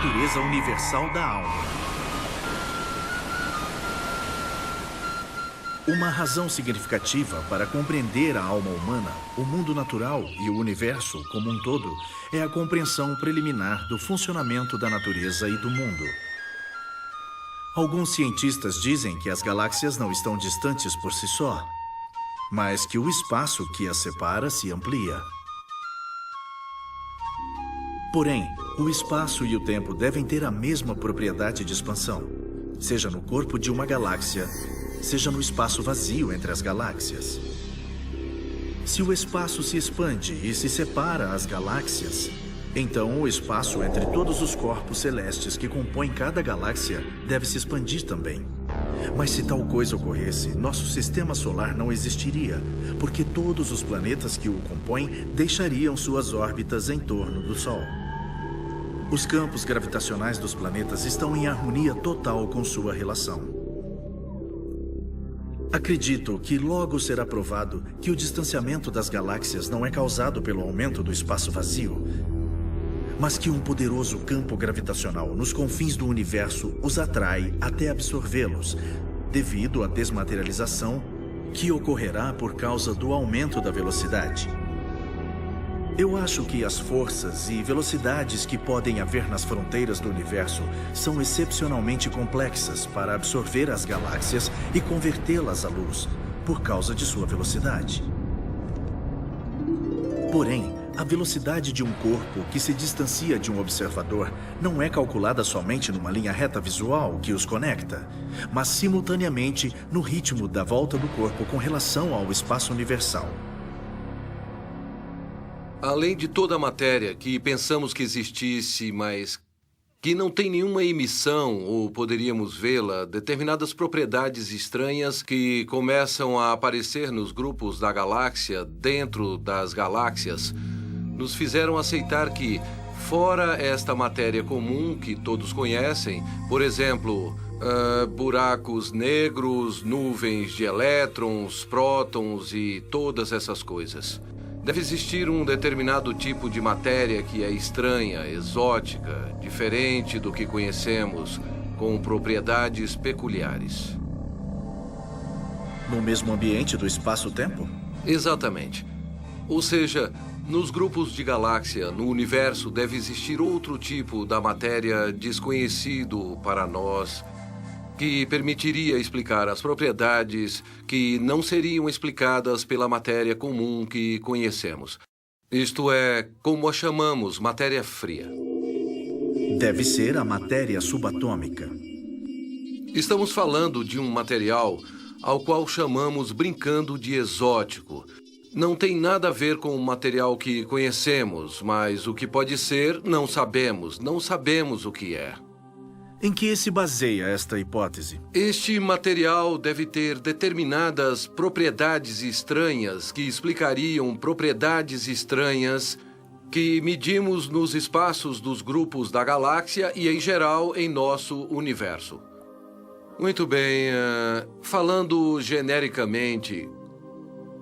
natureza universal da alma. Uma razão significativa para compreender a alma humana, o mundo natural e o universo como um todo é a compreensão preliminar do funcionamento da natureza e do mundo. Alguns cientistas dizem que as galáxias não estão distantes por si só, mas que o espaço que as separa se amplia. Porém, o espaço e o tempo devem ter a mesma propriedade de expansão, seja no corpo de uma galáxia, seja no espaço vazio entre as galáxias. Se o espaço se expande e se separa as galáxias, então o espaço entre todos os corpos celestes que compõem cada galáxia deve se expandir também. Mas se tal coisa ocorresse, nosso sistema solar não existiria, porque todos os planetas que o compõem deixariam suas órbitas em torno do Sol. Os campos gravitacionais dos planetas estão em harmonia total com sua relação. Acredito que logo será provado que o distanciamento das galáxias não é causado pelo aumento do espaço vazio, mas que um poderoso campo gravitacional nos confins do universo os atrai até absorvê-los, devido à desmaterialização que ocorrerá por causa do aumento da velocidade. Eu acho que as forças e velocidades que podem haver nas fronteiras do universo são excepcionalmente complexas para absorver as galáxias e convertê-las à luz, por causa de sua velocidade. Porém, a velocidade de um corpo que se distancia de um observador não é calculada somente numa linha reta visual que os conecta, mas simultaneamente no ritmo da volta do corpo com relação ao espaço universal. Além de toda a matéria que pensamos que existisse, mas que não tem nenhuma emissão ou poderíamos vê-la, determinadas propriedades estranhas que começam a aparecer nos grupos da galáxia, dentro das galáxias, nos fizeram aceitar que, fora esta matéria comum que todos conhecem, por exemplo, buracos negros, nuvens de elétrons, prótons e todas essas coisas, deve existir um determinado tipo de matéria que é estranha, exótica, diferente do que conhecemos, com propriedades peculiares. No mesmo ambiente do espaço-tempo? Exatamente. Ou seja, nos grupos de galáxia, no universo, deve existir outro tipo da matéria desconhecido para nós, que permitiria explicar as propriedades que não seriam explicadas pela matéria comum que conhecemos. Isto é, como a chamamos, matéria fria. Deve ser a matéria subatômica. Estamos falando de um material ao qual chamamos brincando de exótico. Não tem nada a ver com o material que conhecemos, mas o que pode ser, não sabemos o que é. Em que se baseia esta hipótese? Este material deve ter determinadas propriedades estranhas que explicariam propriedades estranhas que medimos nos espaços dos grupos da galáxia e, em geral, em nosso universo. Muito bem, falando genericamente,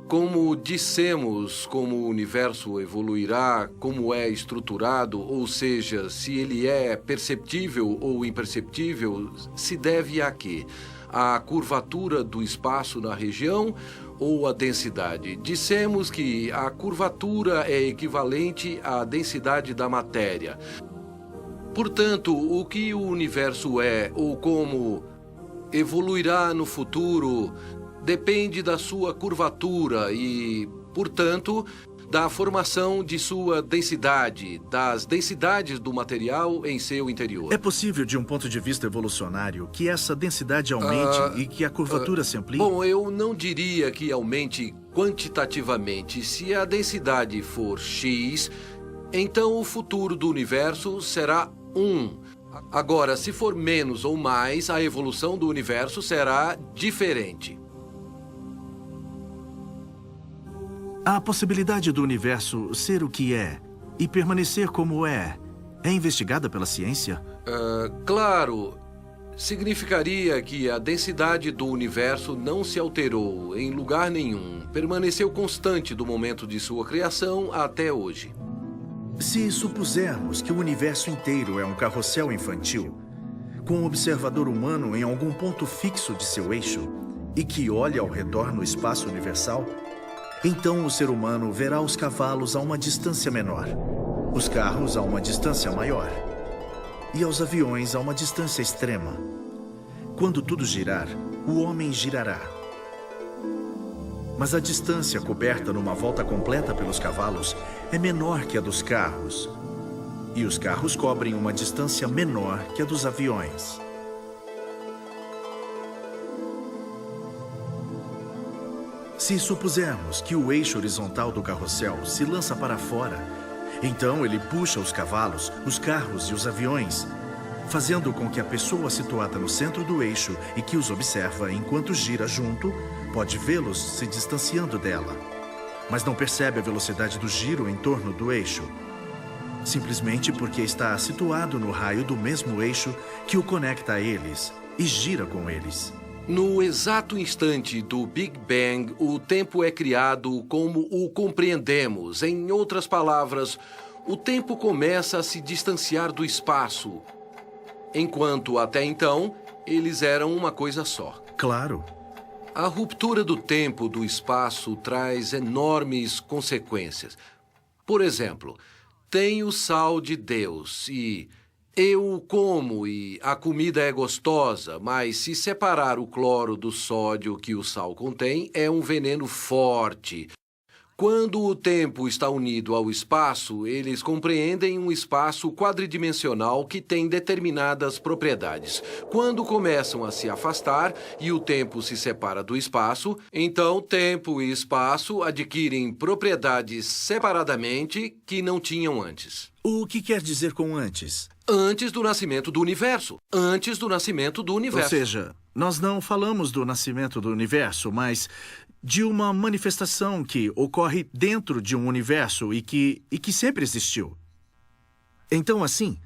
como dissemos, como o universo evoluirá, como é estruturado, ou seja, se ele é perceptível ou imperceptível, se deve a quê? A curvatura do espaço na região ou a densidade? Dissemos que a curvatura é equivalente à densidade da matéria. Portanto, o que o universo é ou como evoluirá no futuro depende da sua curvatura e, portanto, da formação de sua densidade, das densidades do material em seu interior. É possível, de um ponto de vista evolucionário, que essa densidade aumente e que a curvatura se amplie? Bom, eu não diria que aumente quantitativamente. Se a densidade for x, então o futuro do universo será 1. Agora, se for menos ou mais, a evolução do universo será diferente. A possibilidade do universo ser o que é e permanecer como é investigada pela ciência? Claro. Significaria que a densidade do universo não se alterou em lugar nenhum. Permaneceu constante do momento de sua criação até hoje. Se supusermos que o universo inteiro é um carrossel infantil, com um observador humano em algum ponto fixo de seu eixo e que olha ao redor no espaço universal, então o ser humano verá os cavalos a uma distância menor, os carros a uma distância maior e aos aviões a uma distância extrema. Quando tudo girar, o homem girará. Mas a distância coberta numa volta completa pelos cavalos é menor que a dos carros. E os carros cobrem uma distância menor que a dos aviões. Se supusermos que o eixo horizontal do carrossel se lança para fora, então ele puxa os cavalos, os carros e os aviões, fazendo com que a pessoa situada no centro do eixo e que os observa enquanto gira junto, pode vê-los se distanciando dela, mas não percebe a velocidade do giro em torno do eixo, simplesmente porque está situado no raio do mesmo eixo que o conecta a eles e gira com eles. No exato instante do Big Bang, o tempo é criado como o compreendemos. Em outras palavras, o tempo começa a se distanciar do espaço, enquanto até então eles eram uma coisa só. Claro. A ruptura do tempo do espaço traz enormes consequências. Por exemplo, tem o sal de Deus e eu o como e a comida é gostosa, mas se separar o cloro do sódio que o sal contém, é um veneno forte. Quando o tempo está unido ao espaço, eles compreendem um espaço quadridimensional que tem determinadas propriedades. Quando começam a se afastar e o tempo se separa do espaço, então tempo e espaço adquirem propriedades separadamente que não tinham antes. O que quer dizer com antes? Antes do nascimento do universo. Antes do nascimento do universo. Ou seja, nós não falamos do nascimento do universo, mas de uma manifestação que ocorre dentro de um universo e que sempre existiu. Então, assim,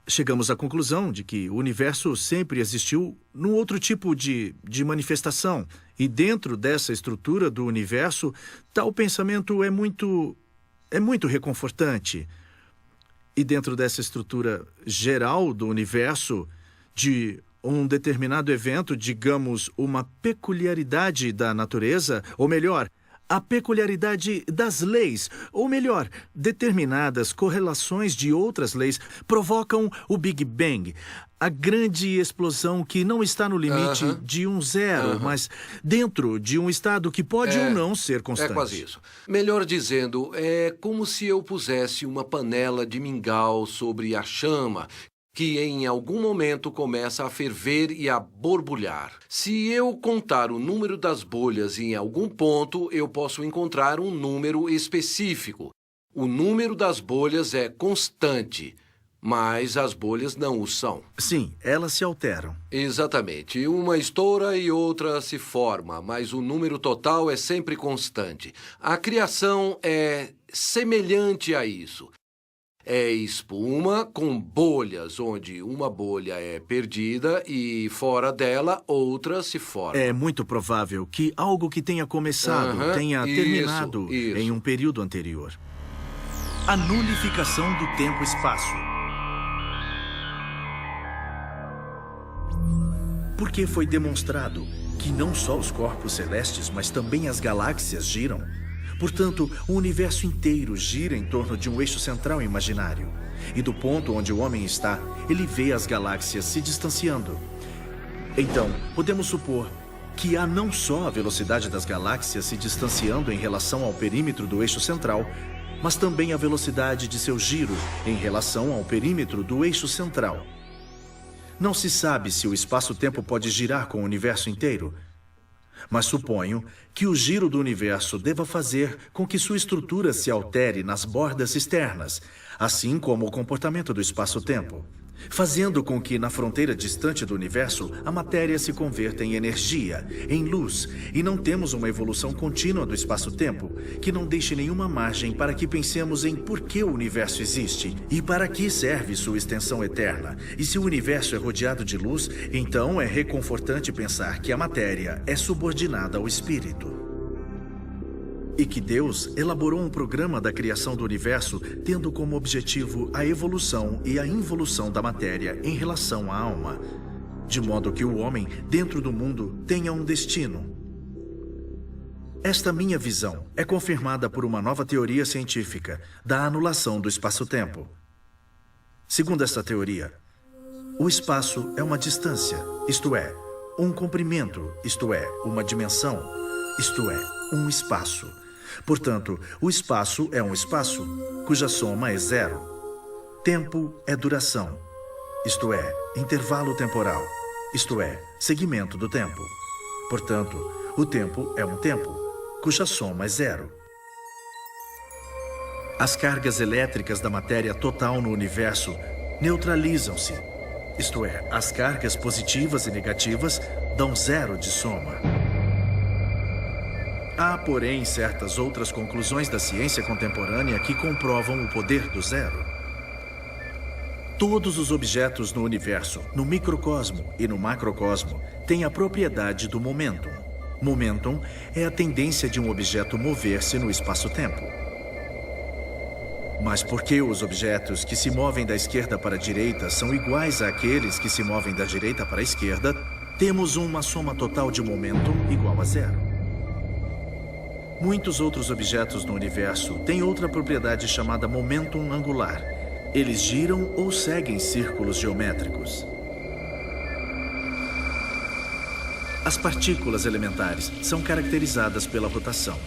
chegamos à conclusão de que o universo sempre existiu num outro tipo de manifestação. E dentro dessa estrutura do universo, tal pensamento é muito reconfortante. E dentro dessa estrutura geral do universo, de um determinado evento, digamos, uma peculiaridade da natureza, ou melhor, a peculiaridade das leis, ou melhor, determinadas correlações de outras leis, provocam o Big Bang, a grande explosão que não está no limite de um zero, mas dentro de um estado que pode ou não ser constante. É quase isso. Melhor dizendo, é como se eu pusesse uma panela de mingau sobre a chama, que em algum momento começa a ferver e a borbulhar. Se eu contar o número das bolhas em algum ponto, eu posso encontrar um número específico. O número das bolhas é constante, mas as bolhas não o são. Sim, elas se alteram. Exatamente. Uma estoura e outra se forma, mas o número total é sempre constante. A criação é semelhante a isso. É espuma com bolhas, onde uma bolha é perdida e fora dela outra se forma. É muito provável que algo que tenha começado tenha terminado em um período anterior. A nulificação do tempo-espaço. Porque foi demonstrado que não só os corpos celestes, mas também as galáxias giram. Portanto, o universo inteiro gira em torno de um eixo central imaginário. E do ponto onde o homem está, ele vê as galáxias se distanciando. Então, podemos supor que há não só a velocidade das galáxias se distanciando em relação ao perímetro do eixo central, mas também a velocidade de seu giro em relação ao perímetro do eixo central. Não se sabe se o espaço-tempo pode girar com o universo inteiro, mas suponho que o giro do universo deva fazer com que sua estrutura se altere nas bordas externas, assim como o comportamento do espaço-tempo, fazendo com que, na fronteira distante do universo, a matéria se converta em energia, em luz, e não temos uma evolução contínua do espaço-tempo, que não deixe nenhuma margem para que pensemos em por que o universo existe e para que serve sua extensão eterna. E se o universo é rodeado de luz, então é reconfortante pensar que a matéria é subordinada ao espírito. E que Deus elaborou um programa da criação do universo tendo como objetivo a evolução e a involução da matéria em relação à alma, de modo que o homem, dentro do mundo, tenha um destino. Esta minha visão é confirmada por uma nova teoria científica da anulação do espaço-tempo. Segundo esta teoria, o espaço é uma distância, isto é, um comprimento, isto é, uma dimensão, isto é, um espaço. Portanto, o espaço é um espaço, cuja soma é zero. Tempo é duração, isto é, intervalo temporal, isto é, segmento do tempo. Portanto, o tempo é um tempo, cuja soma é zero. As cargas elétricas da matéria total no universo neutralizam-se, isto é, as cargas positivas e negativas dão zero de soma. Há, porém, certas outras conclusões da ciência contemporânea que comprovam o poder do zero. Todos os objetos no universo, no microcosmo e no macrocosmo, têm a propriedade do momentum. Momentum é a tendência de um objeto mover-se no espaço-tempo. Mas por que os objetos que se movem da esquerda para a direita são iguais àqueles que se movem da direita para a esquerda, temos uma soma total de momentum igual a zero. Muitos outros objetos no universo têm outra propriedade chamada momentum angular. Eles giram ou seguem círculos geométricos. As partículas elementares são caracterizadas pela rotação.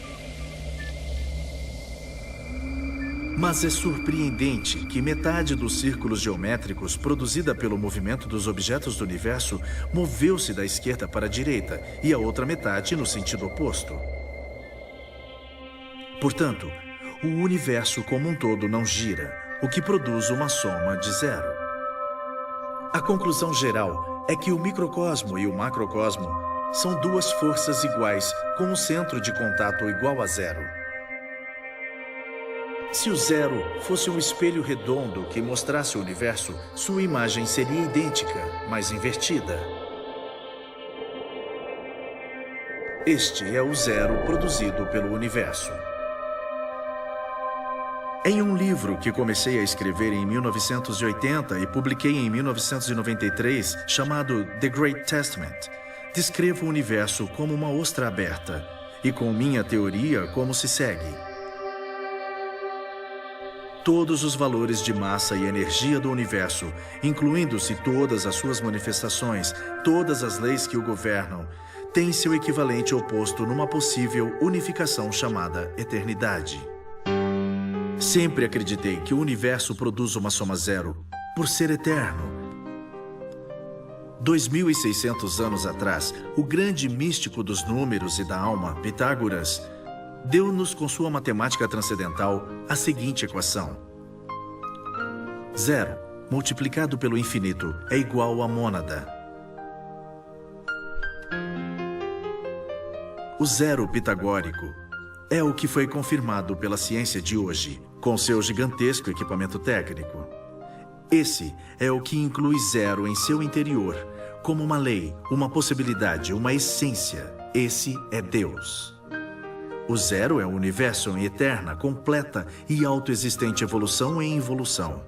Mas é surpreendente que metade dos círculos geométricos produzida pelo movimento dos objetos do universo moveu-se da esquerda para a direita e a outra metade no sentido oposto. Portanto, o universo como um todo não gira, o que produz uma soma de zero. A conclusão geral é que o microcosmo e o macrocosmo são duas forças iguais com um centro de contato igual a zero. Se o zero fosse um espelho redondo que mostrasse o universo, sua imagem seria idêntica, mas invertida. Este é o zero produzido pelo universo. Em um livro que comecei a escrever em 1980 e publiquei em 1993, chamado The Great Testament, descrevo o universo como uma ostra aberta e com minha teoria como se segue. Todos os valores de massa e energia do universo, incluindo-se todas as suas manifestações, todas as leis que o governam, têm seu equivalente oposto numa possível unificação chamada eternidade. Sempre acreditei que o universo produz uma soma zero, por ser eterno. 2.600 anos atrás, o grande místico dos números e da alma, Pitágoras, deu-nos com sua matemática transcendental a seguinte equação. Zero multiplicado pelo infinito é igual a mônada. O zero pitagórico é o que foi confirmado pela ciência de hoje, com seu gigantesco equipamento técnico. Esse é o que inclui zero em seu interior, como uma lei, uma possibilidade, uma essência. Esse é Deus. O zero é o universo em eterna, completa e autoexistente evolução em involução.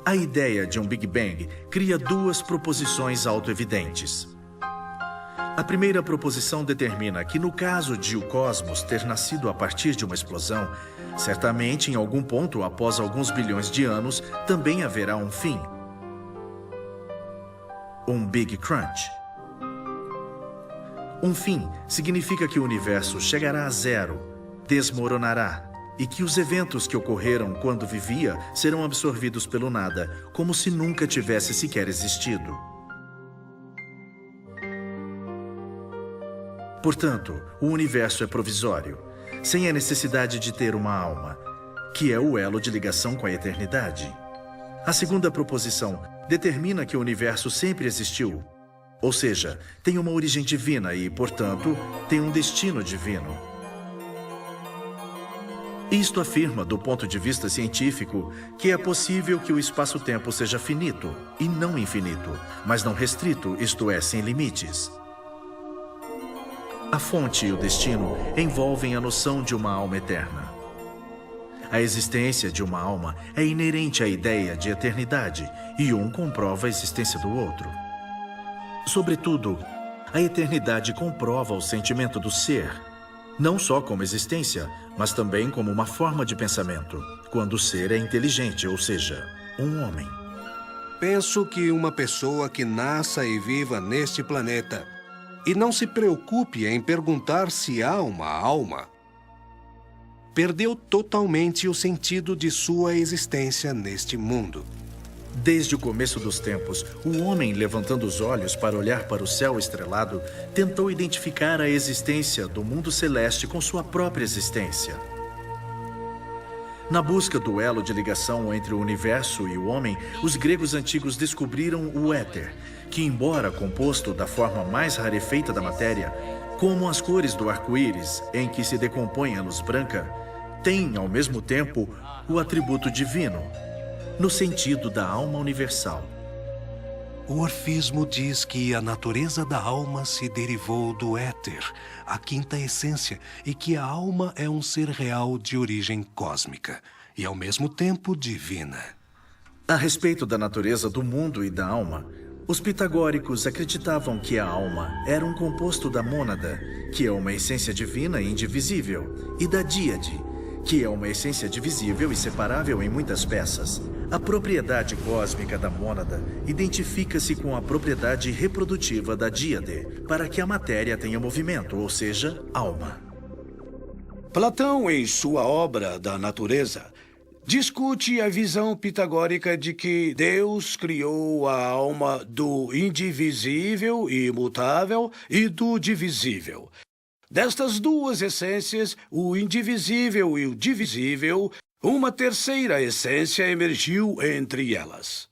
A ideia de um Big Bang cria duas proposições autoevidentes. A primeira proposição determina que, no caso de o cosmos ter nascido a partir de uma explosão, certamente, em algum ponto após alguns bilhões de anos, também haverá um fim. Um Big Crunch. Um fim significa que o universo chegará a zero, desmoronará, e que os eventos que ocorreram quando vivia serão absorvidos pelo nada, como se nunca tivesse sequer existido. Portanto, o universo é provisório, sem a necessidade de ter uma alma, que é o elo de ligação com a eternidade. A segunda proposição determina que o universo sempre existiu, ou seja, tem uma origem divina e, portanto, tem um destino divino. Isto afirma, do ponto de vista científico, que é possível que o espaço-tempo seja finito e não infinito, mas não restrito, isto é, sem limites. A fonte e o destino envolvem a noção de uma alma eterna. A existência de uma alma é inerente à ideia de eternidade, e um comprova a existência do outro. Sobretudo, a eternidade comprova o sentimento do ser, não só como existência, mas também como uma forma de pensamento, quando o ser é inteligente, ou seja, um homem. Penso que uma pessoa que nasça e viva neste planeta e não se preocupe em perguntar se há uma alma, perdeu totalmente o sentido de sua existência neste mundo. Desde o começo dos tempos, o homem, levantando os olhos para olhar para o céu estrelado, tentou identificar a existência do mundo celeste com sua própria existência. Na busca do elo de ligação entre o universo e o homem, os gregos antigos descobriram o éter, que, embora composto da forma mais rarefeita da matéria, como as cores do arco-íris, em que se decompõe a luz branca, tem, ao mesmo tempo, o atributo divino, no sentido da alma universal. O orfismo diz que a natureza da alma se derivou do éter, a quinta essência, e que a alma é um ser real de origem cósmica e, ao mesmo tempo, divina. A respeito da natureza do mundo e da alma, os pitagóricos acreditavam que a alma era um composto da mônada, que é uma essência divina e indivisível, e da díade, que é uma essência divisível e separável em muitas peças. A propriedade cósmica da mônada identifica-se com a propriedade reprodutiva da díade, para que a matéria tenha movimento, ou seja, alma. Platão, em sua obra da natureza, discute a visão pitagórica de que Deus criou a alma do indivisível e imutável e do divisível. Destas duas essências, o indivisível e o divisível, uma terceira essência emergiu entre elas.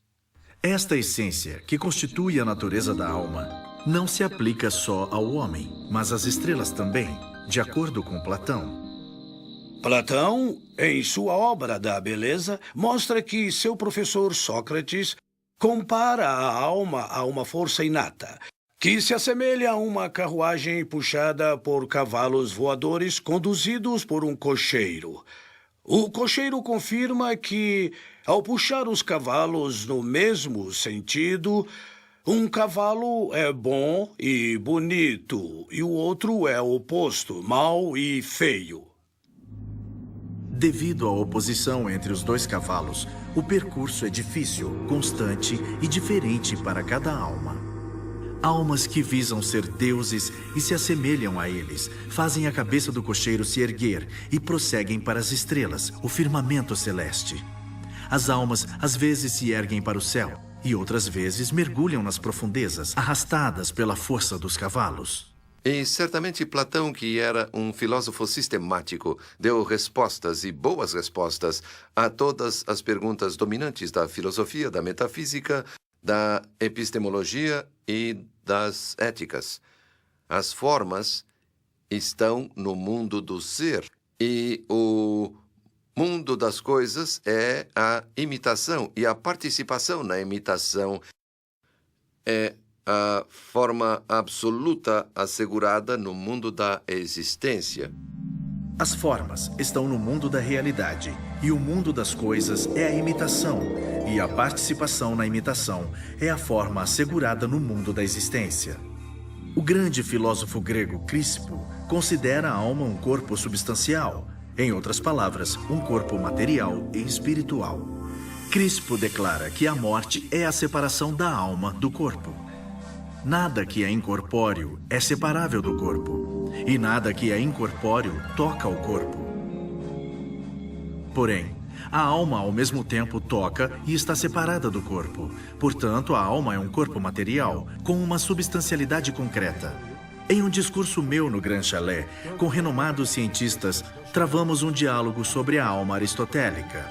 Esta essência, que constitui a natureza da alma, não se aplica só ao homem, mas às estrelas também, de acordo com Platão. Platão, em sua obra da beleza, mostra que seu professor Sócrates compara a alma a uma força inata, que se assemelha a uma carruagem puxada por cavalos voadores conduzidos por um cocheiro. O cocheiro confirma que, ao puxar os cavalos no mesmo sentido, um cavalo é bom e bonito, e o outro é o oposto, mau e feio. Devido à oposição entre os dois cavalos, o percurso é difícil, constante e diferente para cada alma. Almas que visam ser deuses e se assemelham a eles, fazem a cabeça do cocheiro se erguer e prosseguem para as estrelas, o firmamento celeste. As almas às vezes se erguem para o céu e outras vezes mergulham nas profundezas, arrastadas pela força dos cavalos. E certamente Platão, que era um filósofo sistemático, deu respostas e boas respostas a todas as perguntas dominantes da filosofia, da metafísica, da epistemologia e das éticas. As formas estão no mundo do ser e o mundo das coisas é a imitação, e a participação na imitação é a forma absoluta assegurada no mundo da existência. As formas estão no mundo da realidade, e o mundo das coisas é a imitação, e a participação na imitação é a forma assegurada no mundo da existência. O grande filósofo grego Crispo considera a alma um corpo substancial, em outras palavras, um corpo material e espiritual. Crispo declara que a morte é a separação da alma do corpo. Nada que é incorpóreo é separável do corpo, e nada que é incorpóreo toca o corpo. Porém, a alma ao mesmo tempo toca e está separada do corpo. Portanto, a alma é um corpo material, com uma substancialidade concreta. Em um discurso meu no Grand Chalet, com renomados cientistas, travamos um diálogo sobre a alma aristotélica.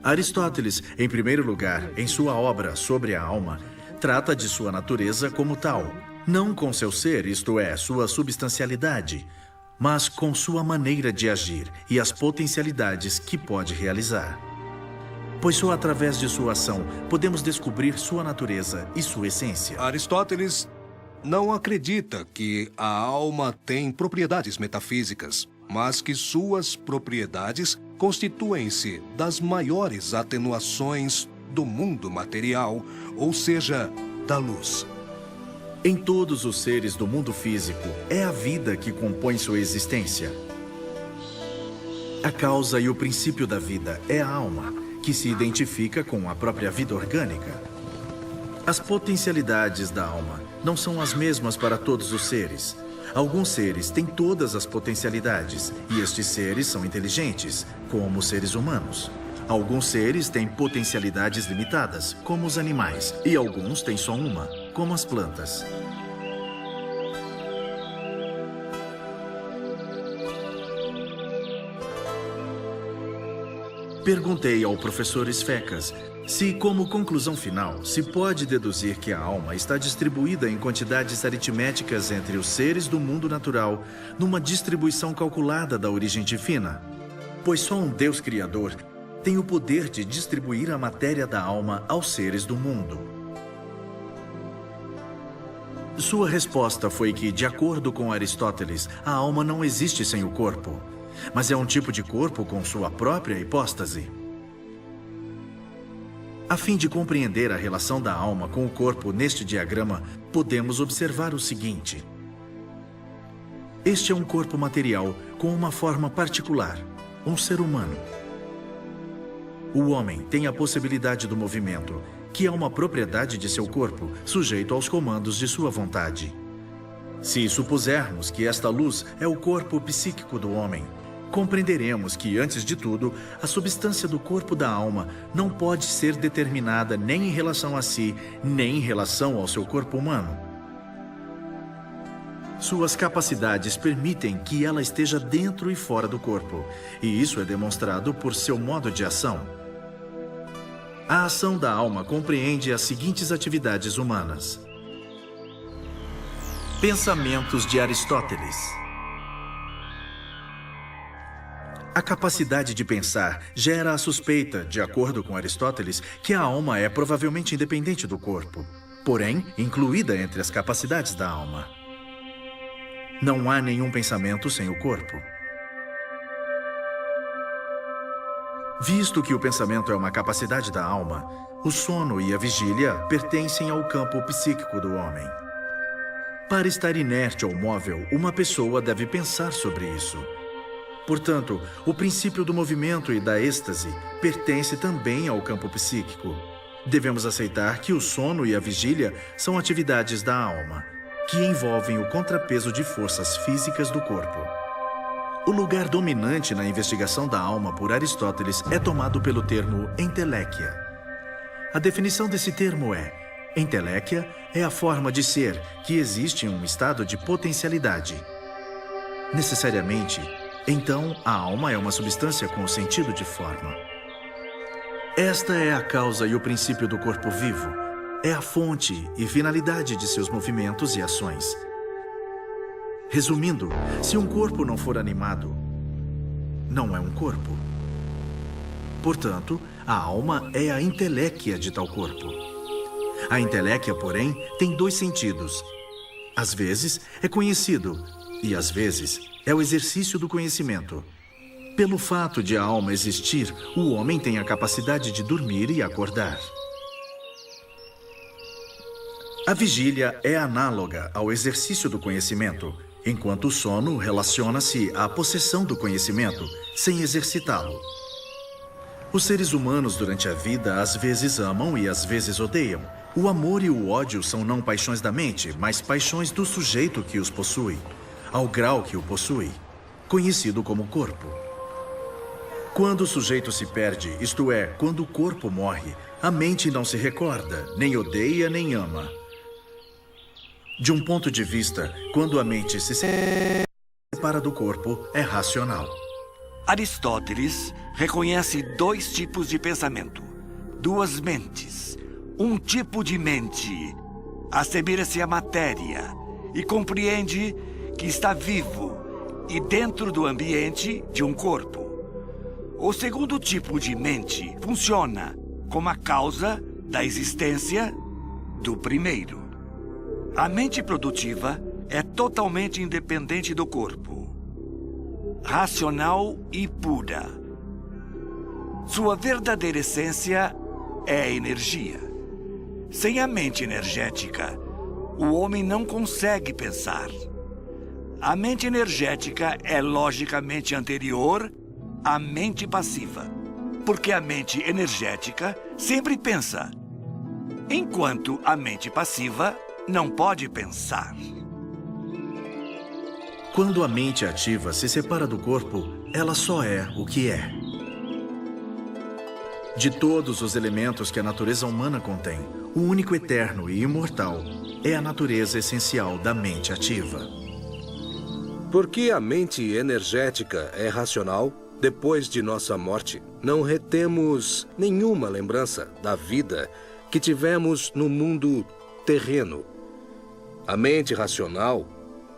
Aristóteles, em primeiro lugar, em sua obra sobre a alma, trata de sua natureza como tal, não com seu ser, isto é, sua substancialidade, mas com sua maneira de agir e as potencialidades que pode realizar. Pois só através de sua ação podemos descobrir sua natureza e sua essência. Aristóteles não acredita que a alma tem propriedades metafísicas, mas que suas propriedades constituem-se das maiores atenuações do mundo material, ou seja, da luz. Em todos os seres do mundo físico, é a vida que compõe sua existência. A causa e o princípio da vida é a alma, que se identifica com a própria vida orgânica. As potencialidades da alma não são as mesmas para todos os seres. Alguns seres têm todas as potencialidades, e estes seres são inteligentes, como os seres humanos. Alguns seres têm potencialidades limitadas, como os animais, e alguns têm só uma, como as plantas. Perguntei ao professor Sfecas se, como conclusão final, se pode deduzir que a alma está distribuída em quantidades aritméticas entre os seres do mundo natural, numa distribuição calculada da origem divina. Pois só um Deus Criador tem o poder de distribuir a matéria da alma aos seres do mundo. Sua resposta foi que, de acordo com Aristóteles, a alma não existe sem o corpo, mas é um tipo de corpo com sua própria hipóstase. A fim de compreender a relação da alma com o corpo neste diagrama, podemos observar o seguinte. Este é um corpo material com uma forma particular, um ser humano. O homem tem a possibilidade do movimento, que é uma propriedade de seu corpo, sujeito aos comandos de sua vontade. Se supusermos que esta luz é o corpo psíquico do homem, compreenderemos que, antes de tudo, a substância do corpo da alma não pode ser determinada nem em relação a si, nem em relação ao seu corpo humano. Suas capacidades permitem que ela esteja dentro e fora do corpo, e isso é demonstrado por seu modo de ação. A ação da alma compreende as seguintes atividades humanas. Pensamentos de Aristóteles. A capacidade de pensar gera a suspeita, de acordo com Aristóteles, que a alma é provavelmente independente do corpo, porém incluída entre as capacidades da alma. Não há nenhum pensamento sem o corpo. Visto que o pensamento é uma capacidade da alma, o sono e a vigília pertencem ao campo psíquico do homem. Para estar inerte ou móvel, uma pessoa deve pensar sobre isso. Portanto, o princípio do movimento e da êxtase pertence também ao campo psíquico. Devemos aceitar que o sono e a vigília são atividades da alma, que envolvem o contrapeso de forças físicas do corpo. O lugar dominante na investigação da alma por Aristóteles é tomado pelo termo entelequia. A definição desse termo é: entelequia é a forma de ser que existe em um estado de potencialidade. Necessariamente, então, a alma é uma substância com o sentido de forma. Esta é a causa e o princípio do corpo vivo. É a fonte e finalidade de seus movimentos e ações. Resumindo, se um corpo não for animado, não é um corpo. Portanto, a alma é a entelequia de tal corpo. A entelequia, porém, tem dois sentidos. Às vezes, é conhecido e, às vezes, é o exercício do conhecimento. Pelo fato de a alma existir, o homem tem a capacidade de dormir e acordar. A vigília é análoga ao exercício do conhecimento, enquanto o sono relaciona-se à possessão do conhecimento, sem exercitá-lo. Os seres humanos durante a vida às vezes amam e às vezes odeiam. O amor e o ódio são não paixões da mente, mas paixões do sujeito que os possui, ao grau que o possui, conhecido como corpo. Quando o sujeito se perde, isto é, quando o corpo morre, a mente não se recorda, nem odeia, nem ama. De um ponto de vista, quando a mente se separa do corpo, é racional. Aristóteles reconhece dois tipos de pensamento, duas mentes. Um tipo de mente assemelha-se à matéria e compreende que está vivo e dentro do ambiente de um corpo. O segundo tipo de mente funciona como a causa da existência do primeiro. A mente produtiva é totalmente independente do corpo, racional e pura. Sua verdadeira essência é a energia. Sem a mente energética, o homem não consegue pensar. A mente energética é logicamente anterior à mente passiva, porque a mente energética sempre pensa, enquanto a mente passiva não pode pensar. Quando a mente ativa se separa do corpo, ela só é o que é. De todos os elementos que a natureza humana contém, o único eterno e imortal é a natureza essencial da mente ativa. Porque a mente energética é racional, depois de nossa morte, não retemos nenhuma lembrança da vida que tivemos no mundo terreno. A mente racional,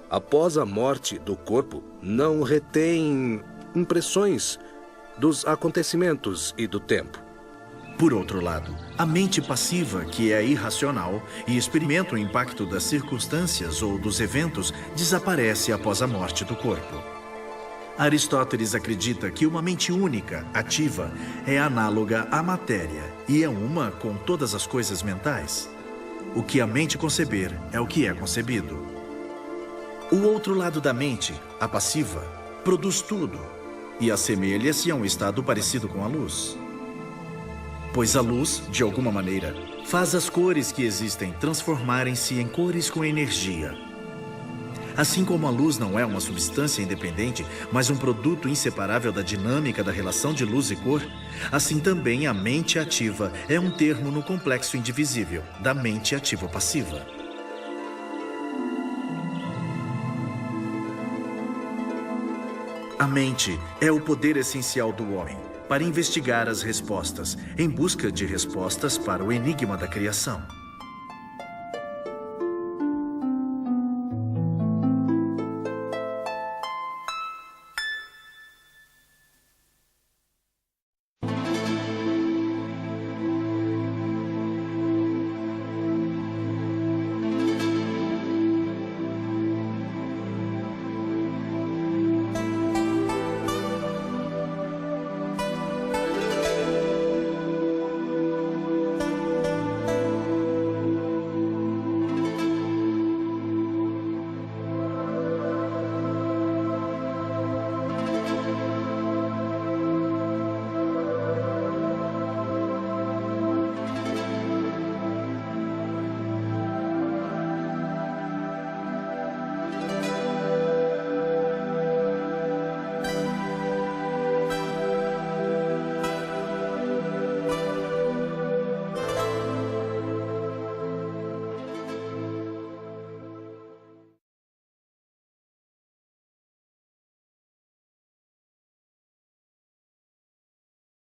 após a morte do corpo, não retém impressões dos acontecimentos e do tempo. Por outro lado, a mente passiva, que é irracional e experimenta o impacto das circunstâncias ou dos eventos, desaparece após a morte do corpo. Aristóteles acredita que uma mente única, ativa, é análoga à matéria e é uma com todas as coisas mentais. O que a mente conceber é o que é concebido. O outro lado da mente, a passiva, produz tudo e assemelha-se a um estado parecido com a luz. Pois a luz, de alguma maneira, faz as cores que existem transformarem-se em cores com energia. Assim como a luz não é uma substância independente, mas um produto inseparável da dinâmica da relação de luz e cor, assim também a mente ativa é um termo no complexo indivisível da mente ativa-passiva. A mente é o poder essencial do homem para investigar as respostas, em busca de respostas para o enigma da criação.